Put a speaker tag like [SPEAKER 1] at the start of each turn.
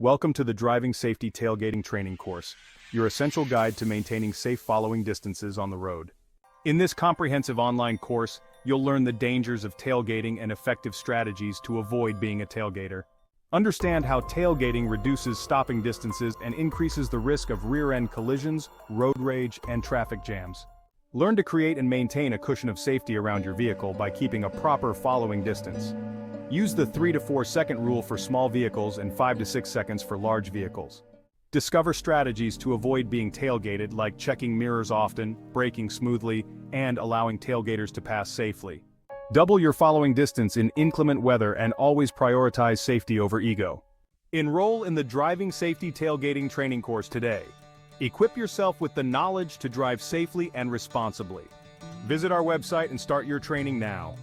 [SPEAKER 1] Welcome to the Driving Safety Tailgating Training course, your essential guide to maintaining safe following distances on the road. In this comprehensive online course, you'll learn the dangers of tailgating and effective strategies to avoid being a tailgater. Understand how tailgating reduces stopping distances and increases the risk of rear-end collisions, road rage, and traffic jams. Learn to create and maintain a cushion of safety around your vehicle by keeping a proper following distance. Use the 3 to 4 second rule for small vehicles and 5 to 6 seconds for large vehicles. Discover strategies to avoid being tailgated, like checking mirrors often, braking smoothly, and allowing tailgaters to pass safely. Double your following distance in inclement weather and always prioritize safety over ego. Enroll in the Driving Safety Tailgating Training course today. Equip yourself with the knowledge to drive safely and responsibly. Visit our website and start your training now.